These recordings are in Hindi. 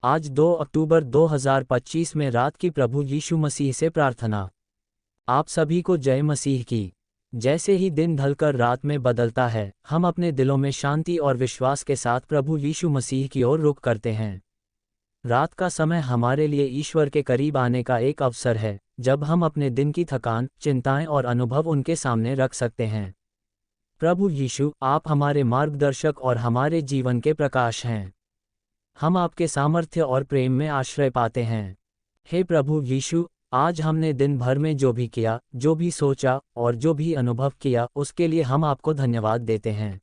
आज 2 अक्टूबर 2025 में रात की प्रभु यीशु मसीह से प्रार्थना। आप सभी को जय मसीह की। जैसे ही दिन ढलकर रात में बदलता है, हम अपने दिलों में शांति और विश्वास के साथ प्रभु यीशु मसीह की ओर रुख करते हैं। रात का समय हमारे लिए ईश्वर के करीब आने का एक अवसर है, जब हम अपने दिन की थकान, चिंताएं और अनुभव उनके सामने रख सकते हैं। प्रभु यीशु, आप हमारे मार्गदर्शक और हमारे जीवन के प्रकाश हैं। हम आपके सामर्थ्य और प्रेम में आश्रय पाते हैं। हे प्रभु यीशु, आज हमने दिन भर में जो भी किया, जो भी सोचा और जो भी अनुभव किया, उसके लिए हम आपको धन्यवाद देते हैं।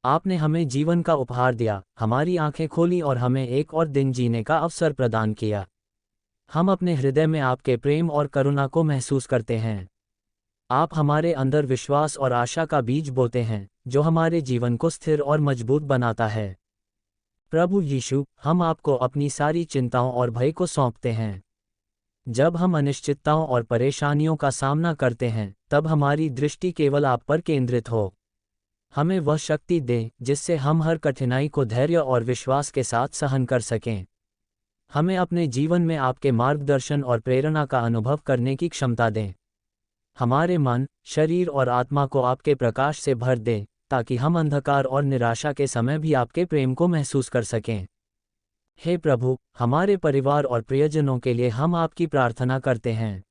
आपने हमें जीवन का उपहार दिया, हमारी आंखें खोली और हमें एक और दिन जीने का अवसर प्रदान किया। हम अपने हृदय में आपके प्रेम और करुणा को महसूस करते हैं। आप हमारे अंदर विश्वास और आशा का बीज बोते हैं, जो हमारे जीवन को स्थिर और मजबूत बनाता है। प्रभु यीशु, हम आपको अपनी सारी चिंताओं और भय को सौंपते हैं। जब हम अनिश्चितताओं और परेशानियों का सामना करते हैं, तब हमारी दृष्टि केवल आप पर केंद्रित हो। हमें वह शक्ति दें जिससे हम हर कठिनाई को धैर्य और विश्वास के साथ सहन कर सकें। हमें अपने जीवन में आपके मार्गदर्शन और प्रेरणा का अनुभव करने की क्षमता दें। हमारे मन, शरीर और आत्मा को आपके प्रकाश से भर दें, ताकि हम अंधकार और निराशा के समय भी आपके प्रेम को महसूस कर सकें। हे प्रभु, हमारे परिवार और प्रियजनों के लिए हम आपकी प्रार्थना करते हैं।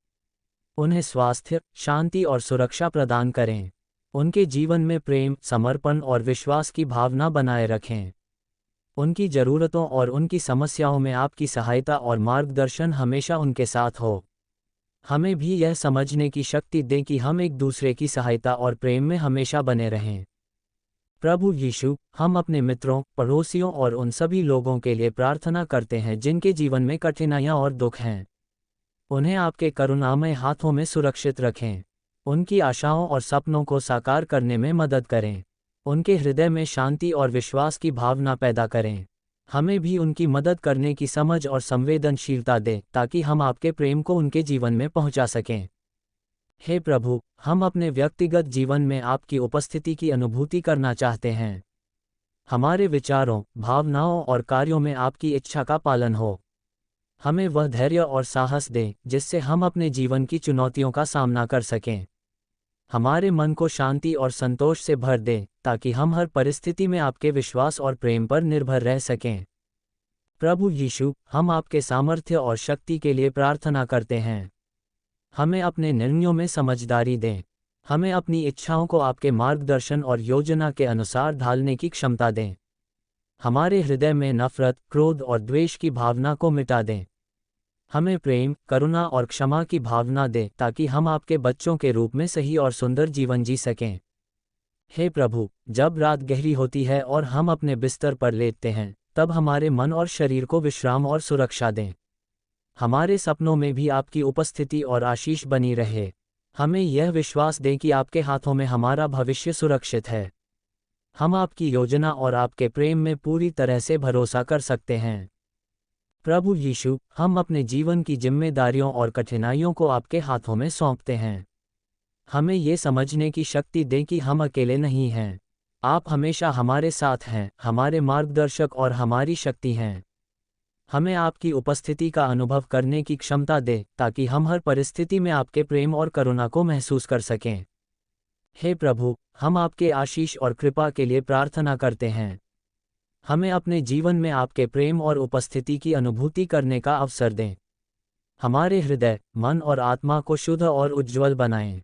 उन्हें स्वास्थ्य, शांति और सुरक्षा प्रदान करें। उनके जीवन में प्रेम, समर्पण और विश्वास की भावना बनाए रखें। उनकी ज़रूरतों और उनकी समस्याओं में आपकी सहायता और मार्गदर्शन हमेशा उनके साथ हो। हमें भी यह समझने की शक्ति दें कि हम एक दूसरे की सहायता और प्रेम में हमेशा बने रहें। प्रभु यीशु, हम अपने मित्रों, पड़ोसियों और उन सभी लोगों के लिए प्रार्थना करते हैं जिनके जीवन में कठिनाइयाँ और दुख हैं। उन्हें आपके करुणामय हाथों में सुरक्षित रखें। उनकी आशाओं और सपनों को साकार करने में मदद करें। उनके हृदय में शांति और विश्वास की भावना पैदा करें। हमें भी उनकी मदद करने की समझ और संवेदनशीलता दें, ताकि हम आपके प्रेम को उनके जीवन में पहुंचा सकें। हे प्रभु, हम अपने व्यक्तिगत जीवन में आपकी उपस्थिति की अनुभूति करना चाहते हैं। हमारे विचारों, भावनाओं और कार्यों में आपकी इच्छा का पालन हो। हमें वह धैर्य और साहस दें जिससे हम अपने जीवन की चुनौतियों का सामना कर सकें। हमारे मन को शांति और संतोष से भर दें, ताकि हम हर परिस्थिति में आपके विश्वास और प्रेम पर निर्भर रह सकें। प्रभु यीशु, हम आपके सामर्थ्य और शक्ति के लिए प्रार्थना करते हैं। हमें अपने निर्णयों में समझदारी दें। हमें अपनी इच्छाओं को आपके मार्गदर्शन और योजना के अनुसार ढालने की क्षमता दें। हमारे हृदय में नफरत, क्रोध और द्वेष की भावना को मिटा दें। हमें प्रेम, करुणा और क्षमा की भावना दें, ताकि हम आपके बच्चों के रूप में सही और सुंदर जीवन जी सकें। हे प्रभु, जब रात गहरी होती है और हम अपने बिस्तर पर लेटते हैं, तब हमारे मन और शरीर को विश्राम और सुरक्षा दें। हमारे सपनों में भी आपकी उपस्थिति और आशीष बनी रहे। हमें यह विश्वास दें कि आपके हाथों में हमारा भविष्य सुरक्षित है। हम आपकी योजना और आपके प्रेम में पूरी तरह से भरोसा कर सकते हैं। प्रभु यीशु, हम अपने जीवन की जिम्मेदारियों और कठिनाइयों को आपके हाथों में सौंपते हैं। हमें ये समझने की शक्ति दें कि हम अकेले नहीं हैं। आप हमेशा हमारे साथ हैं, हमारे मार्गदर्शक और हमारी शक्ति हैं। हमें आपकी उपस्थिति का अनुभव करने की क्षमता दें, ताकि हम हर परिस्थिति में आपके प्रेम और करुणा को महसूस कर सकें। हे प्रभु, हम आपके आशीष और कृपा के लिए प्रार्थना करते हैं। हमें अपने जीवन में आपके प्रेम और उपस्थिति की अनुभूति करने का अवसर दें। हमारे हृदय, मन और आत्मा को शुद्ध और उज्ज्वल बनाएं।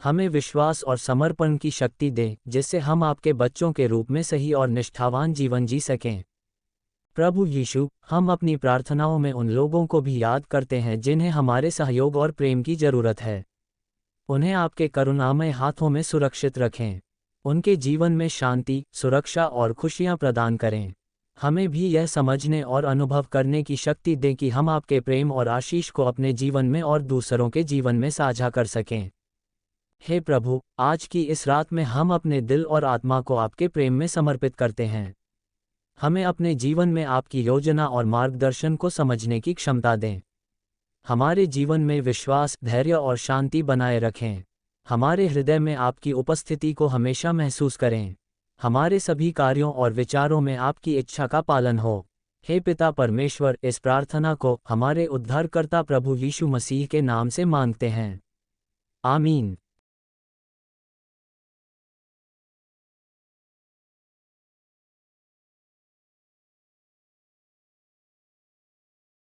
हमें विश्वास और समर्पण की शक्ति दें, जिससे हम आपके बच्चों के रूप में सही और निष्ठावान जीवन जी सकें। प्रभु यीशु, हम अपनी प्रार्थनाओं में उन लोगों को भी याद करते हैं जिन्हें हमारे सहयोग और प्रेम की जरूरत है। उन्हें आपके करुणामय हाथों में सुरक्षित रखें। उनके जीवन में शांति, सुरक्षा और खुशियां प्रदान करें। हमें भी यह समझने और अनुभव करने की शक्ति दें कि हम आपके प्रेम और आशीष को अपने जीवन में और दूसरों के जीवन में साझा कर सकें। हे प्रभु, आज की इस रात में हम अपने दिल और आत्मा को आपके प्रेम में समर्पित करते हैं। हमें अपने जीवन में आपकी योजना और मार्गदर्शन को समझने की क्षमता दें। हमारे जीवन में विश्वास, धैर्य और शांति बनाए रखें। हमारे हृदय में आपकी उपस्थिति को हमेशा महसूस करें। हमारे सभी कार्यों और विचारों में आपकी इच्छा का पालन हो। हे पिता परमेश्वर, इस प्रार्थना को हमारे उद्धारकर्ता प्रभु यीशु मसीह के नाम से मांगते हैं। आमीन।